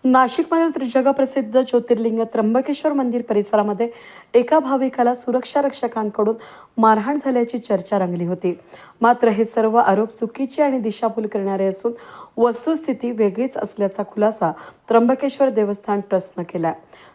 नाशिकमधील जगप्रसिद्ध ज्योतिर्लिंग त्र्यंबकेश्वर मंदिर परिसरामध्ये एका भाविकाला सुरक्षा रक्षकांकडून मारहाण झाल्याची चर्चा रंगली होती. मात्र हे सर्व आरोप चुकीचे आणि दिशाभूल करणारे असून वस्तुस्थिती वेगळीच असल्याचा खुलासा त्र्यंबकेश्वर देवस्थान ट्रस्टनं केला.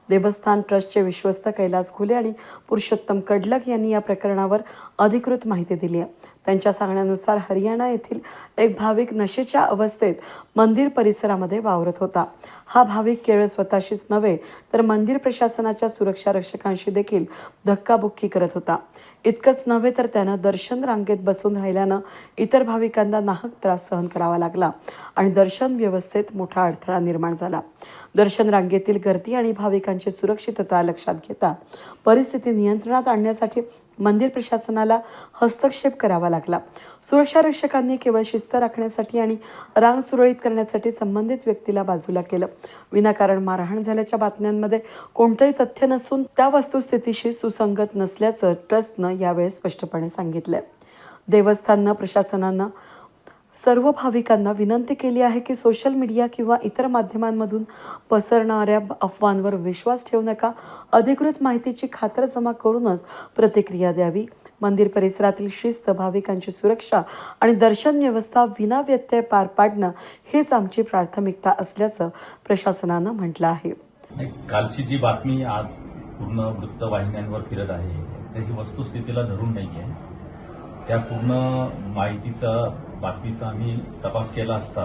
देवस्थान ट्रस्टचे विश्वस्त कैलास घुले आणि पुरुषोत्तम कडलक यांनी या प्रकरणावर अधिकृत माहिती दिली आहे. त्यांच्या सांगण्यानुसार हरियाणा येथील एक भाविक नशेच्या अवस्थेत मंदिर परिसरामध्ये वावरत होता. हा भाविक केवळ स्वतःशीच नव्हे तर मंदिर प्रशासनाच्या सुरक्षा रक्षकांशी देखील धक्काबुक्की करत होता. इतकंच नव्हे तर त्यानं दर्शन रांगेत बसून राहिल्यानं इतर भाविकांना नाहक त्रास सहन करावा लागला आणि दर्शन व्यवस्थेत मोठा अडथळा निर्माण झाला. दर्शन रांगेतील गर्दी आणि भाविकांची सुरक्षितता लक्षात घेता परिस्थिती नियंत्रणात आणण्यासाठी मंदिर प्रशासनाला हस्तक्षेप करावा लागला. सुरक्षा रक्षकांनी केवळ शिस्त राखण्यासाठी आणि रांग सुरळीत करण्यासाठी संबंधित व्यक्तीला बाजूला केलं. विनाकारण मारहाण झाल्याच्या बातम्यांमध्ये कोणतंही तथ्य नसून त्या वस्तुस्थितीशी सुसंगत नसल्याचं ट्रस्टनं यावेळी स्पष्टपणे सांगितलंय. देवस्थान प्रशासनानं सर्व भाविकांना विनंती केली आहे की सोशल मीडिया किंवा इतर माध्यमांमधून पसरणाऱ्या अफवांवर विश्वास ठेवू नका. अधिकृत माहितीची खातरजमा करूनच प्रतिक्रिया द्यावी. मंदिर परिसरातील शिस्त, भाविकांची सुरक्षा आणि दर्शन व्यवस्था विनाव्यत्यय पार पाडणं हेच आमची प्राथमिकता असल्याचं प्रशासनानं म्हटलं आहे. कालची जी बातमी आज पूर्ण वृत्तवाहिन्यांवर फिरत आहे तर ही वस्तुस्थितीला धरून नाही आहे. त्या पूर्ण बातमीचा आम्ही तपास केला असता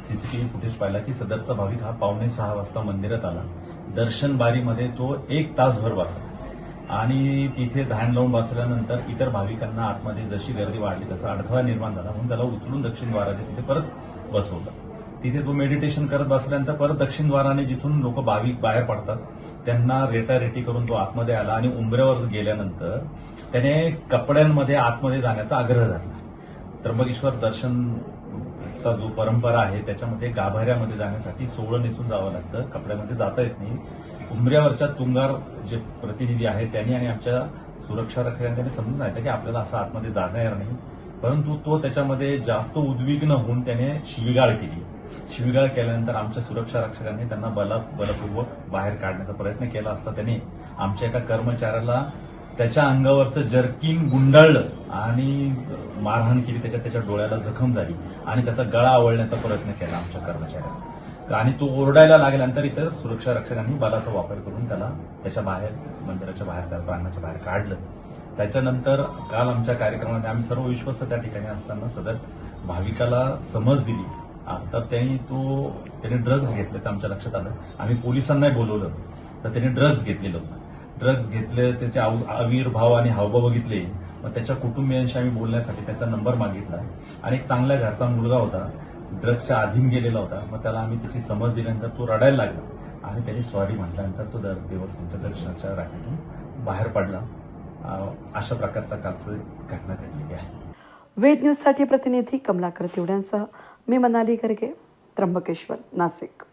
सीसीटीव्ही फुटेज पाहिला की सदरचा भाविक हा 5:45 वाजता मंदिरात आला. दर्शन बारीमध्ये तो 1 तासभर बसला आणि तिथे धाण लावून बसल्यानंतर इतर भाविकांना आतमध्ये जशी गर्दी वाढली तसा अडथळा निर्माण झाला म्हणून त्याला उचलून दक्षिण द्वाराने तिथे परत बसवलं. तिथे तो मेडिटेशन करत बसल्यानंतर परत दक्षिण द्वाराने जिथून लोक भाविक बाहेर पडतात त्यांना रेटारेटी करून तो आतमध्ये आला आणि उंबऱ्यावर गेल्यानंतर त्याने कपड्यांमध्ये आतमध्ये जाण्याचा आग्रह धरला. त्र्यंबकेश्वर दर्शनचा जो परंपरा आहे त्याच्यामध्ये गाभाऱ्यामध्ये जाण्यासाठी सोवळं नेसून जावं लागतं, कपड्यामध्ये जाता येत नाही. उंबऱ्यावरच्या तुंगार जे प्रतिनिधी आहेत त्यांनी आणि आमच्या सुरक्षा रक्षकांनी समजून सांगितलं की आपल्याला असं आतमध्ये जाता येणार नाही. परंतु तो त्याच्यामध्ये जास्त उद्विग्न होऊन त्याने शिवीगाळ केली. शिवीगाळ केल्यानंतर आमच्या सुरक्षा रक्षकांनी त्यांना बलपूर्वक बाहेर काढण्याचा प्रयत्न केला असता त्याने आमच्या एका कर्मचाऱ्याला त्याच्या अंगावरचं जर्किन गुंडाळलं आणि मारहाण केली. त्याच्या डोळ्याला जखम झाली आणि त्याचा गळा आवळण्याचा प्रयत्न केला आमच्या कर्मचाऱ्याचा आणि तो ओरडायला लागल्यानंतर इतर सुरक्षा रक्षकांनी बलाचा वापर करून त्याला त्याच्या बाहेर मंदिराच्या बाहेर प्रांगणाच्या बाहेर काढलं. त्याच्यानंतर काल आमच्या कार्यक्रमामध्ये आम्ही सर्व विश्वस्त त्या ठिकाणी असताना सदर भाविकाला समज दिली तर त्याने ड्रग्ज घेतल्याचं आमच्या लक्षात आलं. आम्ही पोलिसांनाही बोलवलं तर त्याने ड्रग्ज घेतलेलं होतं. ड्रग्ज घेतले, त्याचे आविर्भाव आणि हावभाव बघितले. मग त्याच्या कुटुंबियांशी आम्ही बोलण्यासाठी त्याचा नंबर मागितला आणि एक चांगल्या घरचा मुलगा होता, ड्रग्जच्या अधीन गेलेला होता. मग त्याला आम्ही त्याची समज दिल्यानंतर तो रडायला लागला आणि त्याने सॉरी म्हटल्यानंतर तो देवस्थानच्या दर्शनाच्या राखेतून बाहेर पडला. अशा प्रकारचा कालची घटना घडलेली आहे. वेद न्यूजसाठी प्रतिनिधी कमलाकर तिवड्यांसह मी मनाली गर्गे, त्र्यंबकेश्वर, नाशिक.